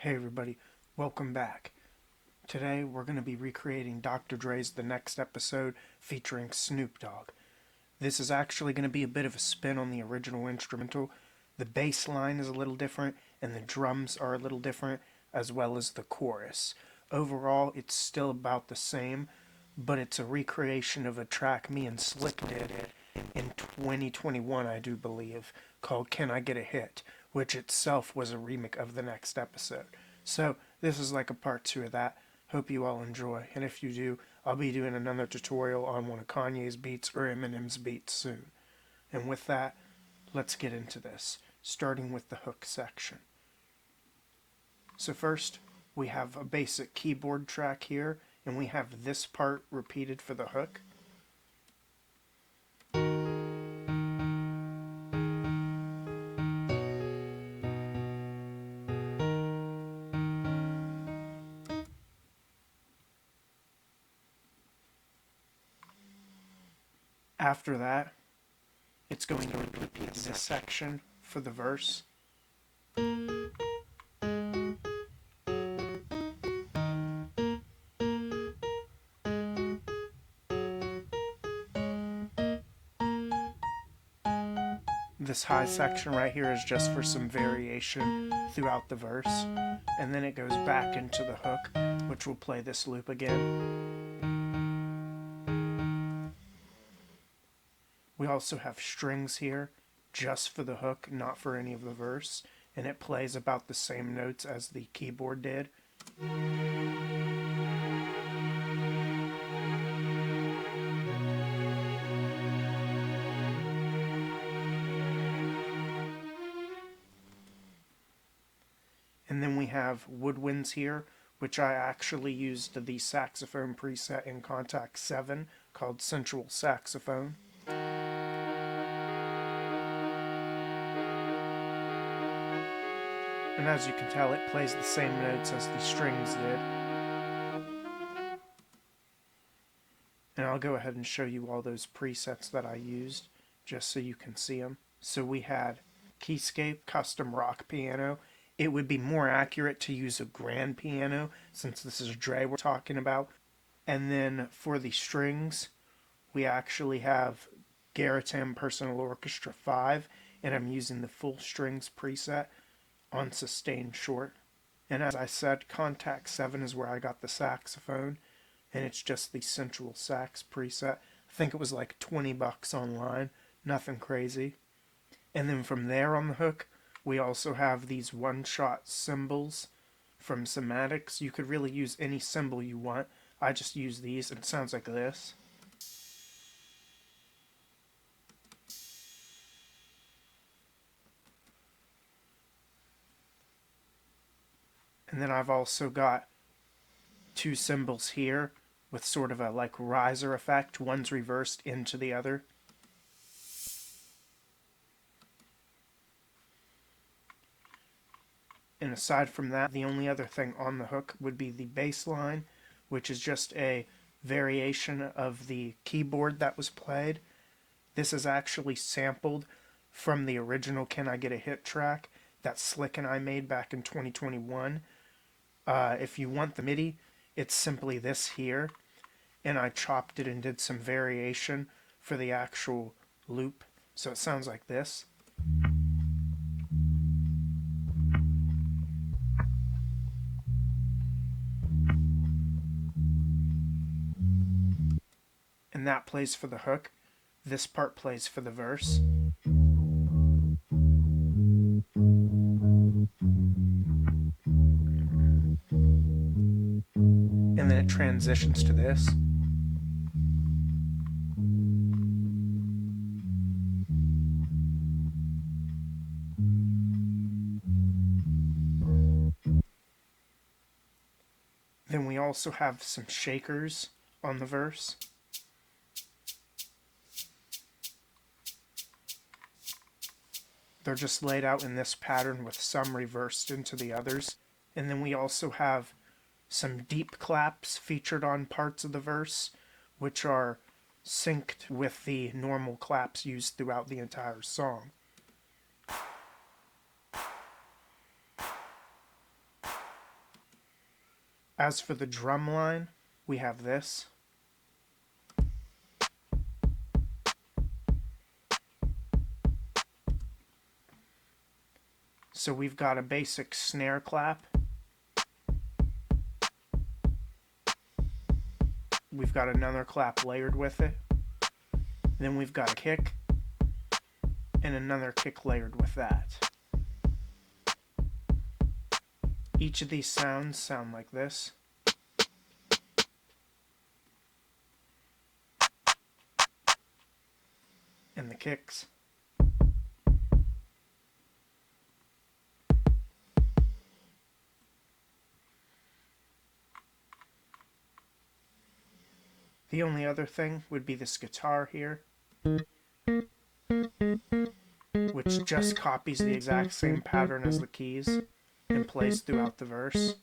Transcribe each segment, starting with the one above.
Hey everybody, welcome back. Today we're going to be recreating Dr. Dre's The Next Episode featuring Snoop Dogg. This is actually going to be a bit of a spin on the original instrumental. The bass line is a little different and the drums are a little different, as well as the chorus. Overall, it's still about the same, but it's a recreation of a track me and Slick did in 2021, I do believe, called Can I Get a Hit, which itself was a remake of The Next Episode. So this is like a part 2 of that. Hope you all enjoy, and if you do, I'll be doing another tutorial on one of Kanye's beats or Eminem's beats soon. And with that, let's get into this, starting with the hook section. So first, we have a basic keyboard track here, and we have this part repeated for the hook. After that, it's going to repeat this section for the verse. This high section right here is just for some variation throughout the verse, and then it goes back into the hook, which will play this loop again. We also have strings here, just for the hook, not for any of the verse, and it plays about the same notes as the keyboard did. And then we have woodwinds here, which I actually used the saxophone preset in Contact 7 called Sensual Saxophone. And as you can tell, it plays the same notes as the strings did. And I'll go ahead and show you all those presets that I used, just so you can see them. So we had Keyscape Custom Rock Piano. It would be more accurate to use a grand piano, since this is Dre we're talking about. And then for the strings, we actually have Garatam Personal Orchestra 5, and I'm using the full strings preset on sustained short. And as I said, Contact 7 is where I got the saxophone, and it's just the sensual sax preset. I think it was like $20 online, nothing crazy. And then from there on the hook, we also have these one-shot cymbals from Somatics. You could really use any cymbal you want. I just use these, and it sounds like this. And then I've also got two cymbals here with sort of a like riser effect. One's reversed into the other. And aside from that, the only other thing on the hook would be the bass line, which is just a variation of the keyboard that was played. This is actually sampled from the original Can I Get a Hit track that Slick and I made back in 2021. If you want the MIDI, it's simply this here, and I chopped it and did some variation for the actual loop, so it sounds like this. And that plays for the hook. This part plays for the verse. And then it transitions to this. Then we also have some shakers on the verse. They're just laid out in this pattern with some reversed into the others. And then we also have some deep claps featured on parts of the verse, which are synced with the normal claps used throughout the entire song. As for the drum line, we have this. So we've got a basic snare clap. We've got another clap layered with it. Then we've got a kick and another kick layered with that. Each of these sounds sound like this. And the kicks. The only other thing would be this guitar here, which just copies the exact same pattern as the keys and plays throughout the verse.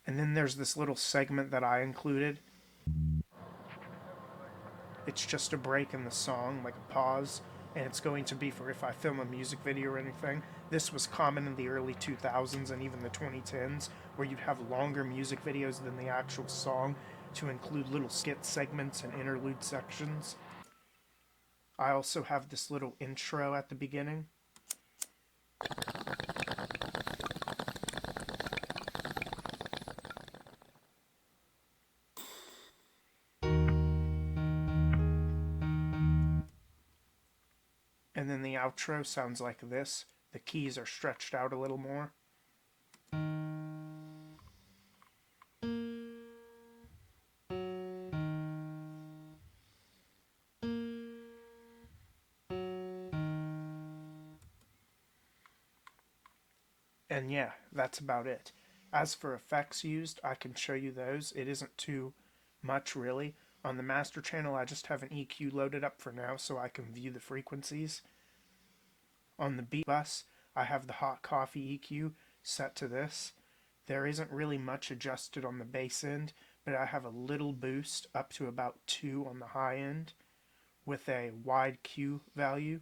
And then there's this little segment that I included. It's just a break in the song, like a pause, and it's going to be for if I film a music video or anything. This was common in the early 2000s and even the 2010s, where you'd have longer music videos than the actual song to include little skit segments and interlude sections. I also have this little intro at the beginning. And then the outro sounds like this. The keys are stretched out a little more. And yeah, that's about it. As for effects used, I can show you those. It isn't too much really. On the master channel, I just have an EQ loaded up for now so I can view the frequencies. On the beat bus, I have the hot coffee EQ set to this. There isn't really much adjusted on the bass end, but I have a little boost up to about 2 on the high end with a wide Q value.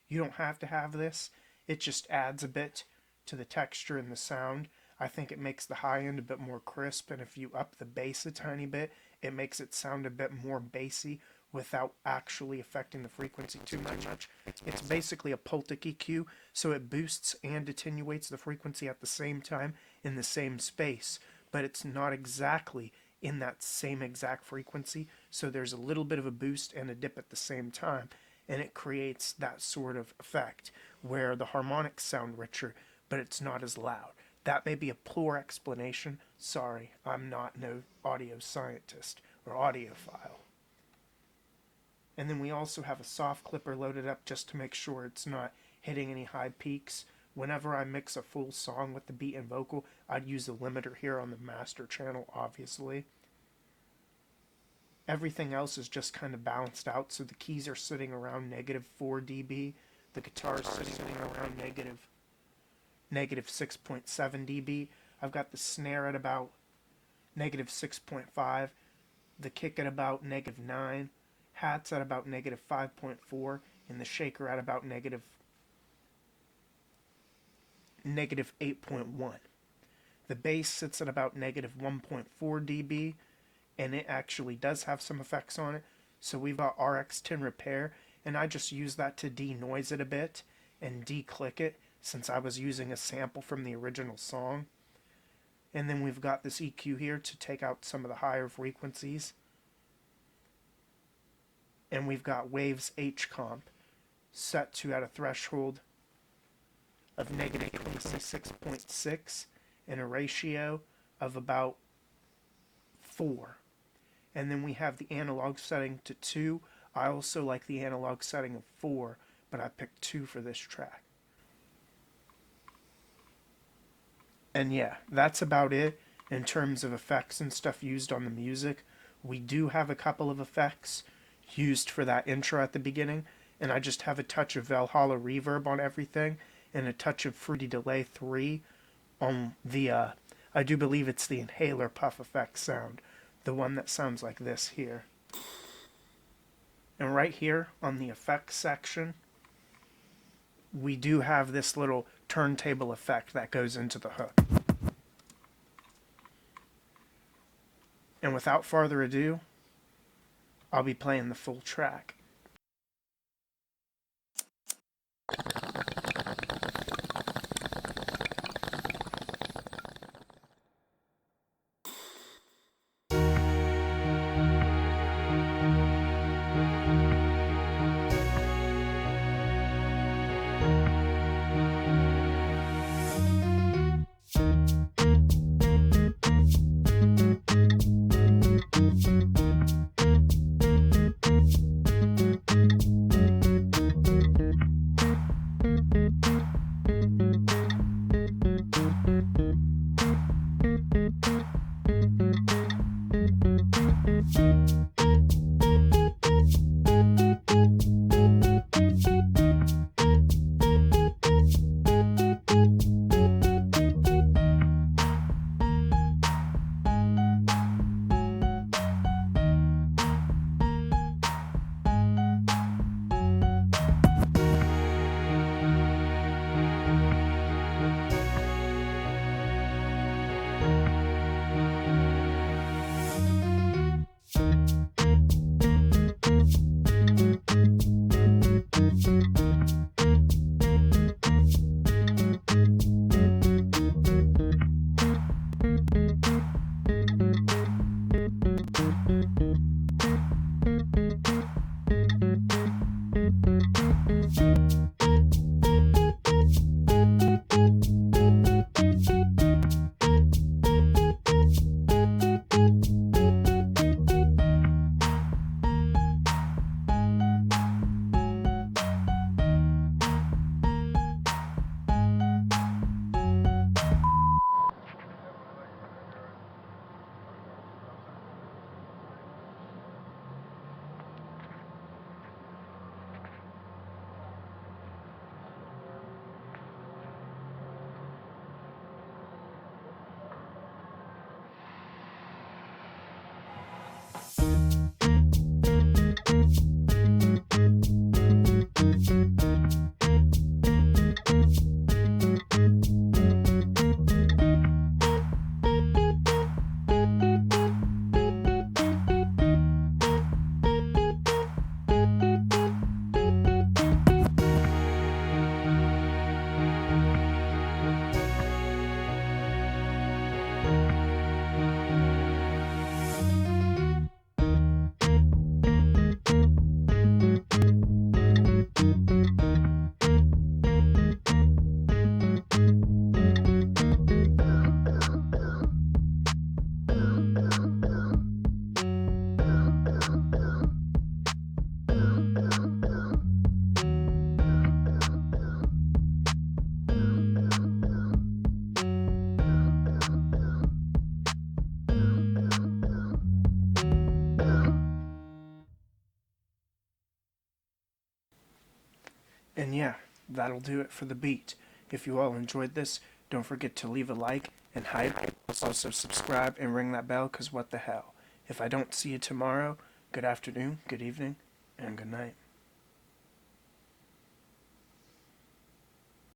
You don't have to have this. It just adds a bit to the texture and the sound. I think it makes the high end a bit more crisp, and if you up the bass a tiny bit, it makes it sound a bit more bassy without actually affecting the frequency too much. It's basically a Pultic EQ, so it boosts and attenuates the frequency at the same time in the same space, but it's not exactly in that same exact frequency, so there's a little bit of a boost and a dip at the same time, and it creates that sort of effect where the harmonics sound richer, but it's not as loud. That may be a poor explanation. Sorry, I'm not no audio scientist or audiophile. And then we also have a soft clipper loaded up just to make sure it's not hitting any high peaks. Whenever I mix a full song with the beat and vocal, I'd use a limiter here on the master channel, obviously. Everything else is just kind of balanced out, so the keys are sitting around -4 dB. The guitar is sitting around negative 6.7 dB. I've got the snare at about -6.5, the kick at about -9, hats at about -5.4, and the shaker at about -8.1. The bass sits at about -1.4 dB, and it actually does have some effects on it. So we've got RX10 Repair, and I just use that to denoise it a bit and de-click it, since I was using a sample from the original song. And then we've got this EQ here to take out some of the higher frequencies. And we've got Waves H comp set to at a threshold of -26.6 and a ratio of about 4. And then we have the analog setting to 2. I also like the analog setting of 4, but I picked 2 for this track. And yeah, that's about it in terms of effects and stuff used on the music. We do have a couple of effects used for that intro at the beginning, and I just have a touch of Valhalla reverb on everything and a touch of Fruity Delay 3 on the, I do believe it's the inhaler puff effect sound, the one that sounds like this here. And right here on the effects section, we do have this little turntable effect that goes into the hook. And without further ado, I'll be playing the full track. And yeah, that'll do it for the beat. If you all enjoyed this, don't forget to leave a like and hype. Also subscribe and ring that bell, because what the hell. If I don't see you tomorrow, good afternoon, good evening, and good night.